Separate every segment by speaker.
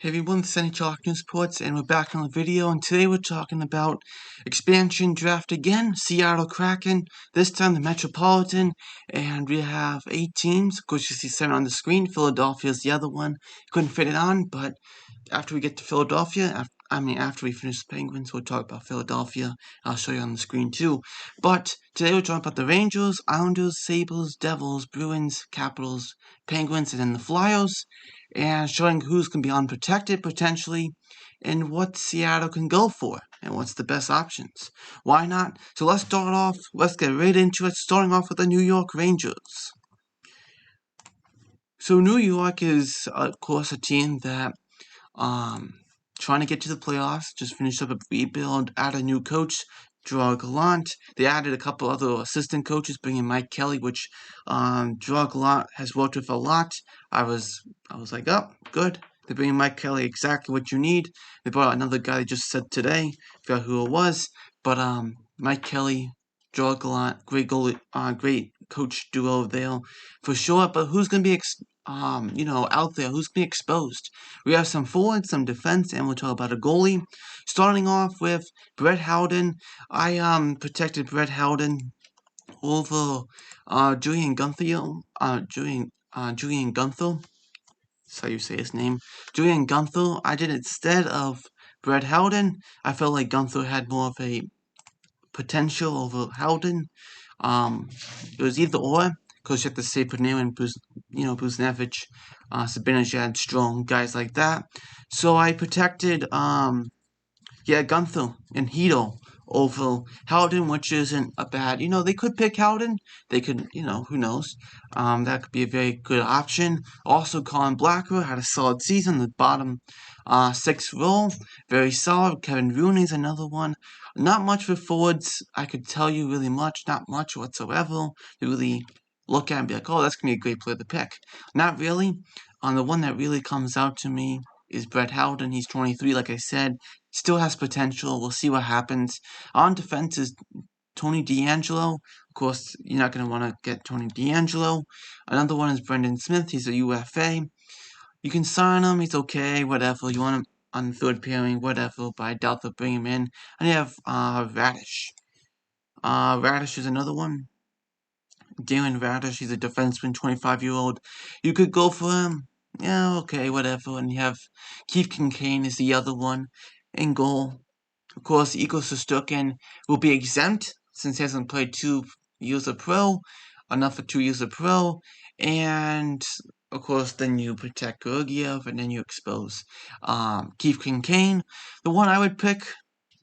Speaker 1: Hey everyone, this is NHL News Sports, and we're back on the video, and today we're talking about expansion draft again, Seattle Kraken, this time the Metropolitan, and we have 8 teams. Of course, you see 7 on the screen. Philadelphia is the other one. Couldn't fit it on, but after we get to Philadelphia, after we finish the Penguins, we'll talk about Philadelphia. I'll show you on the screen too. But today we're talking about the Rangers, Islanders, Sabres, Devils, Bruins, Capitals, Penguins, and then the Flyers, and showing who's going to be unprotected potentially, and what Seattle can go for, and what's the best options. Why not? So let's start off. Let's get right into it. Starting off with the New York Rangers. So New York is, of course, a team that trying to get to the playoffs, just finished up a rebuild, added a new coach, Gerard Gallant. They added a couple other assistant coaches, bringing Mike Kelly, which Gerard Gallant has worked with a lot. I was like, oh, good. They're bringing Mike Kelly, exactly what you need. They brought out another guy they just said today. Forgot who it was, but Mike Kelly, Gerard Gallant, great goalie, great coach duo there for sure. But who's going to be out there? Who's going to be exposed? We have some forwards, some defense, and we'll talk about a goalie. Starting off with Brett Howden. I protected Brett Howden over Julian Guenther. Julian Guenther. That's how you say his name. Julian Guenther. I did it instead of Brett Howden. I felt like Guenther had more of a potential over Howden. It was either or, because you have to say Panarin, Buznevich, Zibanejad, Strong, guys like that. So I protected, Guenther and Hedo over Howden, which isn't a bad, they could pick Howden. They could, who knows. That could be a very good option. Also, Colin Blackwood had a solid season, the bottom 6th role. Very solid. Kevin Rooney's another one. Not much for forwards, I could tell you really much. Not much whatsoever to really look at and be like, oh, that's going to be a great player to pick. Not really. The one that really comes out to me is Brett Howden. He's 23, like I said. Still has potential. We'll see what happens. On defense is Tony DeAngelo. Of course, you're not going to want to get Tony DeAngelo. Another one is Brendan Smith. He's a UFA. You can sign him. He's okay. Whatever. You want him on third pairing. Whatever. But I doubt they'll bring him in. And you have Radish. Radish is another one. Darren Radish. He's a defenseman, 25-year-old. You could go for him. Yeah, okay, whatever. And you have Keith Kincaid is the other one in goal. Of course, Igor Shesterkin will be exempt since he hasn't played 2 years of pro, enough for 2 years of pro, and of course, then you protect Georgiev, and then you expose Keith Kincaid. The one I would pick,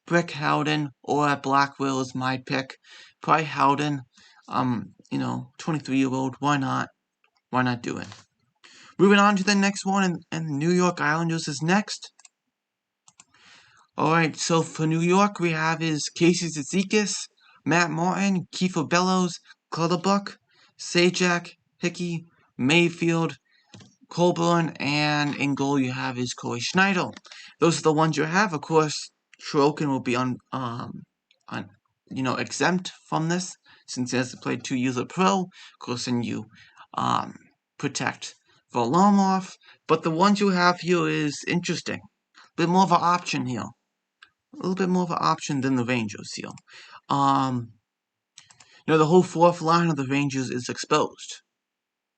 Speaker 1: Brett Howden, or at Blackwell is my pick. Probably Howden. 23-year-old. Why not? Why not do it? Moving on to the next one, and the New York Islanders is next. Alright, so for New York, we have is Casey Zizekas, Matt Martin, Kiefer Bellows, Clutterbuck, Sajak, Hickey, Mayfield, Colburn, and in goal you have is Corey Schneider. Those are the ones you have. Of course, Sorokin will be exempt from this since he has to play 2 years of pro. Of course, then you protect Varlamov. But the ones you have here is interesting. A bit more of an option here. A little bit more of an option than the Rangers here. The whole fourth line of the Rangers is exposed.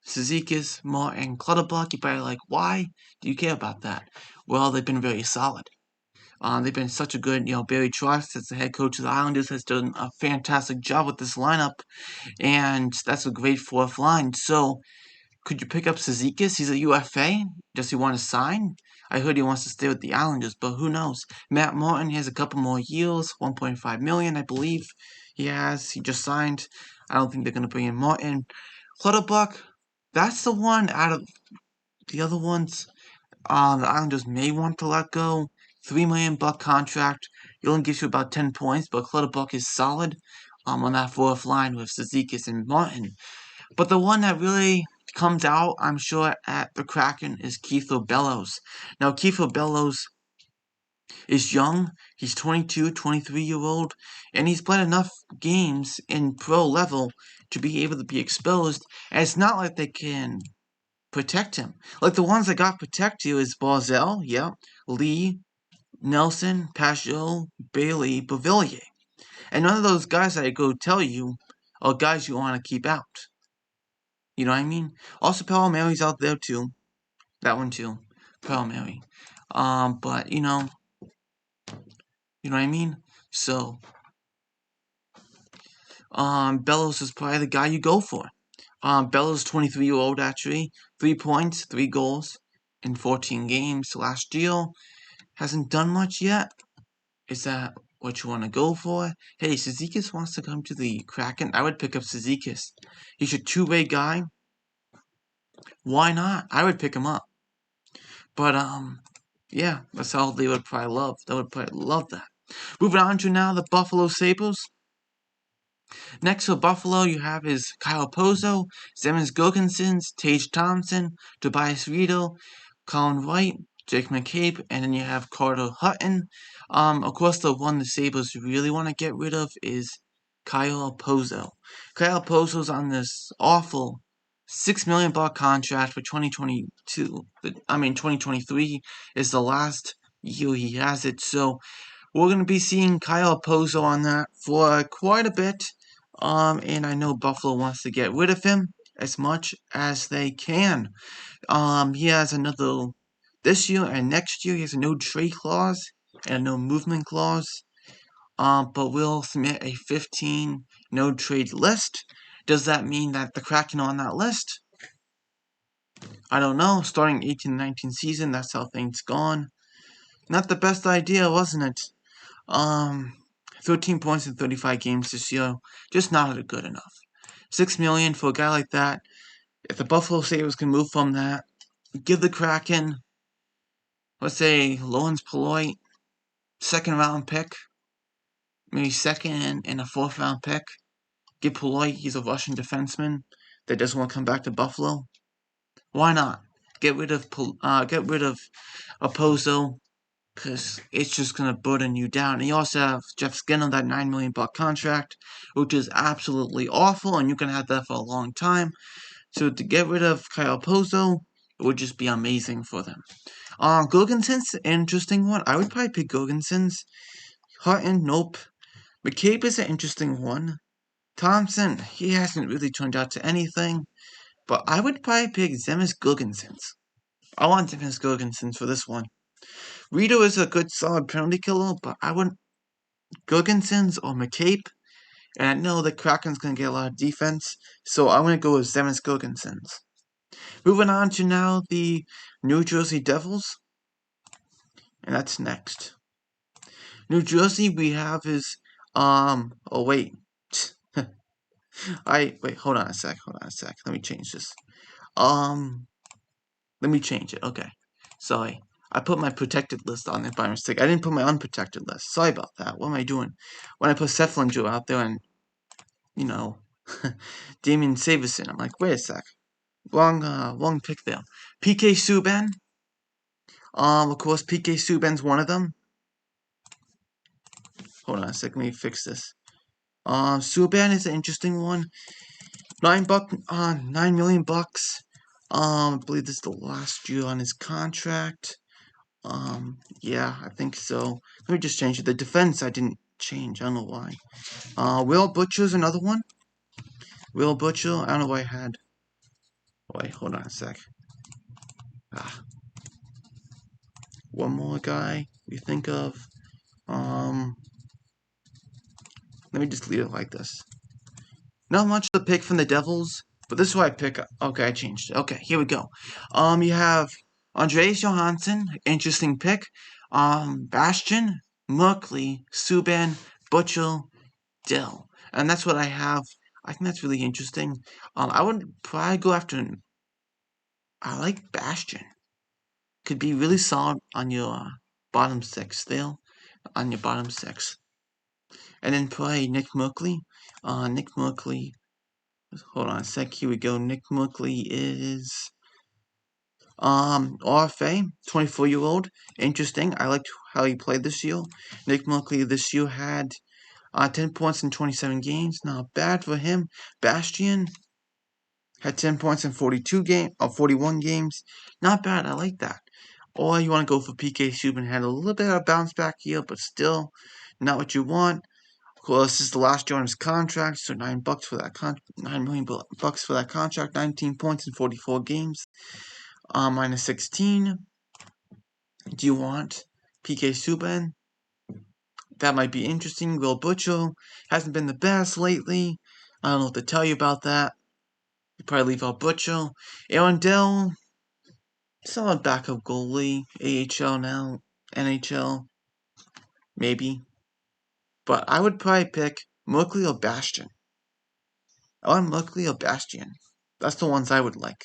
Speaker 1: Zizekas, Martin, Clutterbuck. You're probably like, why do you care about that? Well, they've been very solid. They've been such a good, Barry Trotz, as the head coach of the Islanders, has done a fantastic job with this lineup, and that's a great fourth line. So, could you pick up Zizekas? He's a UFA. Does he want to sign? I heard he wants to stay with the Islanders, but who knows? Matt Martin, he has a couple more years, $1.5 million, I believe he has. He just signed. I don't think they're going to bring in Martin. Clutterbuck, that's the one out of the other ones the Islanders may want to let go. $3 million contract. He only gives you about 10 points, but Clutterbuck is solid on that fourth line with Zizekas and Martin. But the one that really comes out, I'm sure, at the Kraken is Kiefer Bellows. Now, Kiefer Bellows is young. He's 22, 23-year-old, and he's played enough games in pro level to be able to be exposed. And it's not like they can protect him. Like the ones that got protect you is Barzell, yep, Lee, Nelson, Pajot, Bailey, Bavillier. And none of those guys that I go tell you are guys you want to keep out. You know what I mean? Also, Palmieri's out there too. That one too. Palmieri. But you know what I mean? So, Bellows is probably the guy you go for. Bellows, 23-year-old actually, 3 points, 3 goals in 14 games last year. Hasn't done much yet. Is that what you want to go for? Hey, Cizikas wants to come to the Kraken. I would pick up Cizikas. He's a two-way guy. Why not? I would pick him up. But yeah, that's all they would probably love. They would probably love that. Moving on to now the Buffalo Sabres. Next for Buffalo, you have is Kyle Pozo, Zemens Gilkensons, Tage Thompson, Tobias Riedel, Colin Wright, Jake McCabe, and then you have Carter Hutton. Of course, the one the Sabres really want to get rid of is Kyle Pozo. Kyle Pozo's on this awful $6 million contract for 2022. 2023 is the last year he has it. So we're going to be seeing Kyle Pozo on that for quite a bit. And I know Buffalo wants to get rid of him as much as they can. He has another this year and next year. He has a no trade clause and a no movement clause. But we'll submit a 15 no trade list. Does that mean that the Kraken are on that list? I don't know. Starting 18-19 season, that's how things gone. Not the best idea, wasn't it? 13 points in 35 games this year, just not good enough. $6 million for a guy like that. If the Buffalo Sabres can move from that, give the Kraken, let's say, Lawrence Paloy, 2nd round pick, maybe 2nd and a 4th round pick. Give Paloy, he's a Russian defenseman that doesn't want to come back to Buffalo. Why not? Get rid of Pozo, because it's just going to burden you down. And you also have Jeff Skinner, that $9 million contract, which is absolutely awful, and you can have that for a long time. So to get rid of Kyle Pozo, it would just be amazing for them. Gurgenson's an interesting one. I would probably pick Gurgenson's. Hutton, nope. McCabe is an interesting one. Thompson, he hasn't really turned out to anything. But I would probably pick Zemgus Gurgensons. I want Zemgus Gurgensons for this one. Rito is a good solid penalty killer, but I wouldn't Gurgensons or McCabe. And I know the Kraken's going to get a lot of defense, so I'm going to go with Zemgus Gurgensons. Moving on to now the New Jersey Devils. And that's next. New Jersey, we have is, oh wait. Hold on a sec. Let me change this. Let me change it. Okay. Sorry. I put my protected list on there by mistake. I didn't put my unprotected list. Sorry about that. What am I doing? When I put Seflinger out there and, Damien Savison, I'm like, wait a sec. Wrong pick there. PK Subban. Of course, PK Subban's one of them. Hold on a sec. Let me fix this. Subban is an interesting one. $9 million. I believe this is the last year on his contract. Yeah, I think so. Let me just change it. The defense I didn't change. I don't know why. Will Butcher's another one. Will Butcher. I don't know why I had. Wait, hold on a sec. One more guy we think of. Let me just leave it like this. Not much to pick from the Devils, but this is what I pick up. Okay, I changed it. Okay, here we go. You have Andreas Johansson, interesting pick. Bastian, Merkley, Subban, Butcher, Dill. And that's what I have. I think that's really interesting. I would probably go after. I like Bastian. Could be really solid on your bottom six there. On your bottom six. And then play Nick Merkley. Nick Merkley. Hold on a sec. Here we go. Nick Merkley is RFA, 24-year-old. Interesting. I liked how he played this year. Nick Merkley this year had 10 points in 27 games. Not bad for him. Bastian. Had 10 points in 41 games. Not bad. I like that. Or you want to go for PK Subban, had a little bit of a bounce back year, but still not what you want. Of course, this is the last year on his contract, so $9 for that $9 million for that contract. 19 points in 44 games. Minus 16. Do you want PK Subban? That might be interesting. Will Butcher hasn't been the best lately. I don't know what to tell you about that. You probably leave out Butcher. Aaron Dell, solid backup goalie. AHL now. NHL. Maybe. But I would probably pick Merkley or Bastian. I want Merkley or Bastian. That's the ones I would like.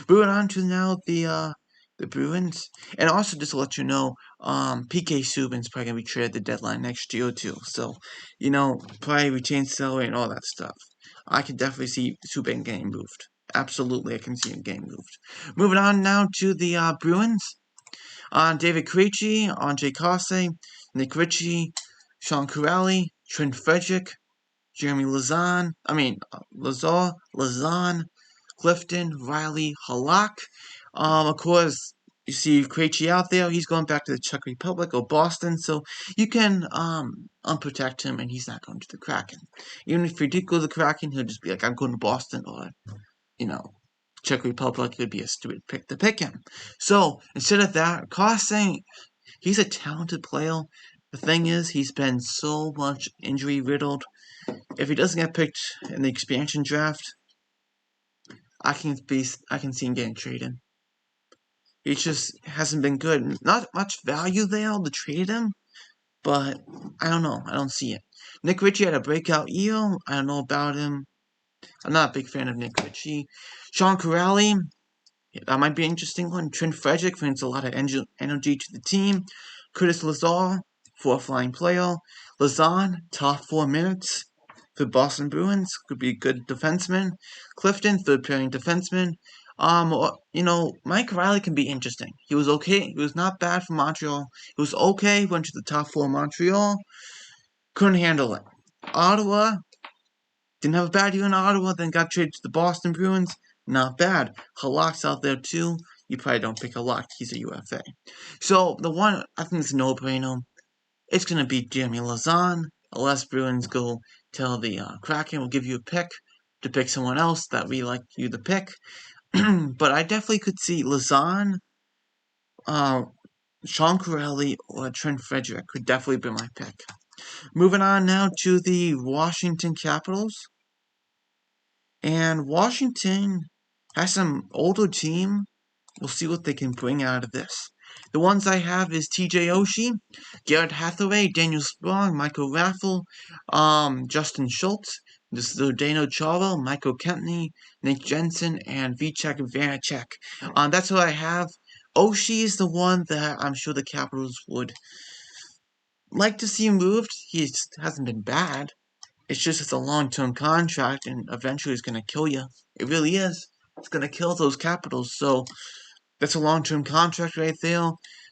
Speaker 1: Moving on to now the Bruins. And also just to let you know, PK Subban's probably gonna be traded at the deadline next year too. So, probably retain salary and all that stuff. I can definitely see Subban getting moved. Absolutely, I can see him getting moved. Moving on now to the Bruins. David Krejci, Andre Kase, Nick Ritchie, Sean Kuraly, Trent Frederick, Jeremy Lazar, Clifton, Riley, Halak. Of course, you see Krejci out there. He's going back to the Czech Republic or Boston, so you can unprotect him, and he's not going to the Kraken. Even if he did go to the Kraken, he'll just be like, I'm going to Boston, or Czech Republic. It would be a stupid pick to pick him. So instead of that, Kase, he's a talented player. The thing is, he's been so much injury riddled. If he doesn't get picked in the expansion draft, I can see him getting traded. He just hasn't been good. Not much value there to trade him, but I don't know. I don't see it. Nick Ritchie had a breakout year. I don't know about him. I'm not a big fan of Nick Ritchie. Sean Kuraly, that might be an interesting one. Trent Frederick brings a lot of energy to the team. Curtis Lazar, fourth line player. Lazan, top 4 minutes for Boston Bruins. Could be a good defenseman. Clifton, third pairing defenseman. Mike Riley can be interesting. He was okay. He was not bad for Montreal. He was okay. Went to the top 4 Montreal. Couldn't handle it. Ottawa, didn't have a bad year in Ottawa, then got traded to the Boston Bruins. Not bad. Halak's out there too. You probably don't pick Halak. He's a UFA. So the one I think is a no-brainer. It's gonna be Jeremy Lazan. Unless Bruins go tell the Kraken will give you a pick to pick someone else that we like you to pick. But I definitely could see Lazan, Sean Kuraly, or Trent Frederick could definitely be my pick. Moving on now to the Washington Capitals. And Washington has some older team. We'll see what they can bring out of this. The ones I have is TJ Oshie, Garrett Hathaway, Daniel Sprong, Michael Raffle, Justin Schultz, Zdeno Chara, Michael Kempney, Nick Jensen, and Vitek Vanacek. That's what I have. Oshie is the one that I'm sure the Capitals would like to see moved. He hasn't been bad. It's just it's a long-term contract, and eventually it's going to kill you. It really is. It's going to kill those Capitals. So that's a long-term contract right there.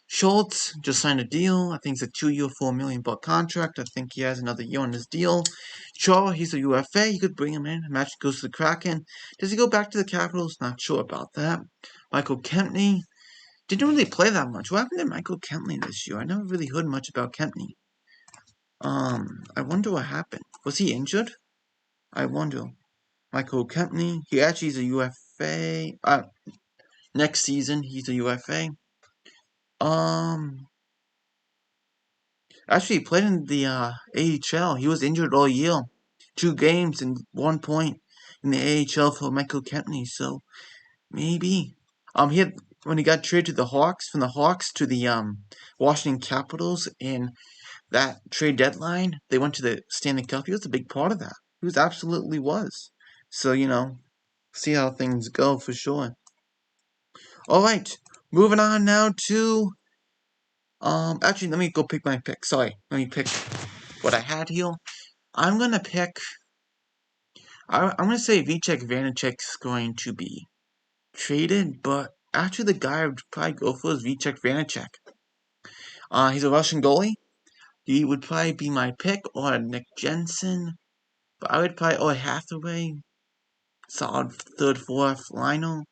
Speaker 1: Schultz just signed a deal. I think it's a 2-year, $4 million contract. I think he has another year on his deal. Chara, he's a UFA. You could bring him in. Imagine he goes to the Kraken. Does he go back to the Capitals? Not sure about that. Michael Kempney didn't really play that much. What happened to Michael Kempney this year? I never really heard much about Kempney. I wonder what happened. Was he injured? I wonder. Michael Kempney, he actually is a UFA. Next season, he's a UFA. Actually, he played in the AHL. He was injured all year. 2 games and 1 point in the AHL for Michael Kempney. So maybe. When he got traded to the Hawks, from the Hawks to the Washington Capitals in that trade deadline, they went to the Stanley Cup. He was a big part of that. He absolutely was. So, see how things go for sure. Alright, moving on now to actually let me go pick my pick. Sorry, let me pick what I had here. I'm gonna say Vitek Vanacek's going to be traded, but actually the guy I would probably go for is Vitek Vanacek. He's a Russian goalie. He would probably be my pick, or Nick Jensen. But I would probably, or Hathaway. solid third, fourth liner.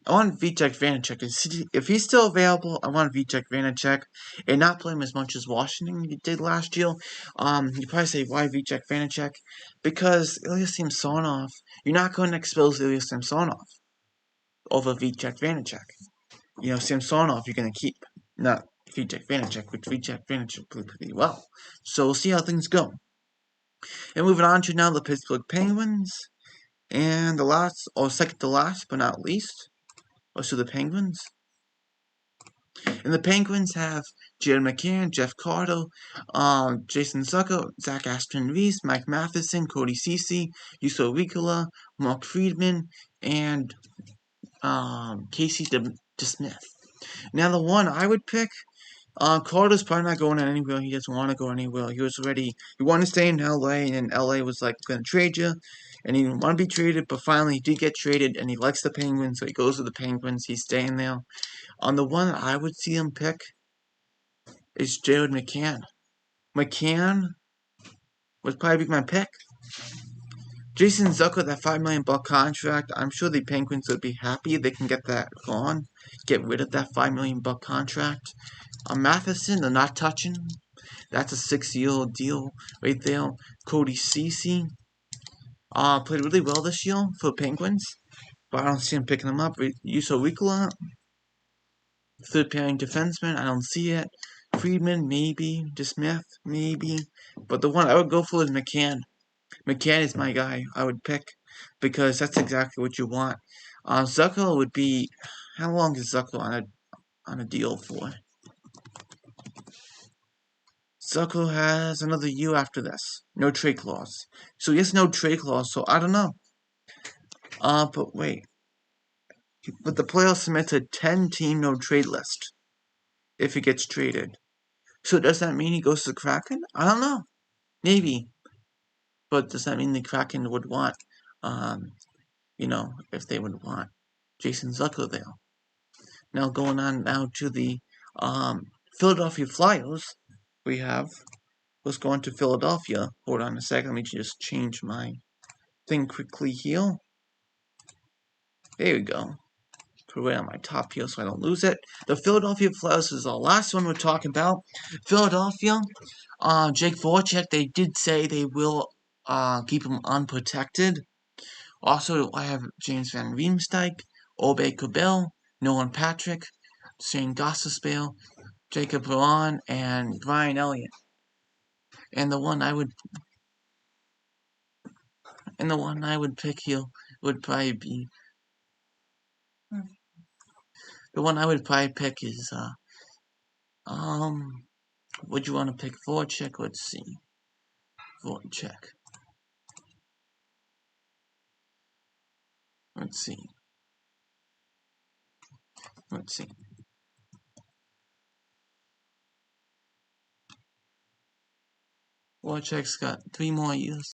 Speaker 1: I want Vitek Vanacek. If he's still available, I want Vitek Vanacek and not play him as much as Washington did last year. You probably say, why Vitek Vanacek? Because Ilya Samsonov, you're not going to expose Ilya Samsonov over Vitek Vanacek. Samsonov you're going to keep, not Vitek Vanacek, which Vitek Vanacek played pretty well. So we'll see how things go. And moving on to now the Pittsburgh Penguins. And the last, or second to last, but not least, let's do the Penguins. And the Penguins have Jared McCann, Jeff Carter, Jason Zucker, Zach Aston-Reese, Mike Matheson, Cody Ceci, Juuso Riikola, Mark Friedman, and Casey DeSmith. Now the one I would pick, Carter's probably not going anywhere. He doesn't want to go anywhere. He wanted to stay in LA, and LA was like, going to trade you. And he didn't want to be traded, but finally he did get traded, and he likes the Penguins, so he goes to the Penguins. He's staying there. The one I would see him pick is Jared McCann. McCann would probably be my pick. Jason Zucker, that $5 million contract, I'm sure the Penguins would be happy if they can get that gone. Get rid of that $5 million contract. Matheson, they're not touching. That's a 6-year deal right there. Cody Ceci played really well this year for the Penguins, but I don't see him picking them up. Juuso Riikola, third pairing defenseman, I don't see it. Friedman, maybe. DeSmith, maybe. But the one I would go for is McCann. McCann is my guy I would pick because that's exactly what you want. Zucker would be, how long is Zucker on a deal for? Zucker has another year after this. No trade clause. So yes, no trade clause, so I don't know. But wait. But the playoffs submits a 10-team no trade list if he gets traded. So does that mean he goes to the Kraken? I don't know. Maybe. But does that mean the Kraken would want, if they would want Jason Zucker there? Now going on now to the Philadelphia Flyers. Let's go on to Philadelphia. Hold on a second. Let me just change my thing quickly here. There we go. Put it on my top here so I don't lose it. The Philadelphia Flyers is the last one we're talking about. Philadelphia, Jake Voracek, they did say they will keep him unprotected. Also, I have James Van Riemsdyk, Obey Kubel, Nolan Patrick, Shane Gostisbehere, Jacob Perron, and Brian Elliott. And the one I would pick here would probably be the one I would probably pick is would you want to pick Voracek? Let's see. Voracek. Let's see. Voracek's got 3 more years.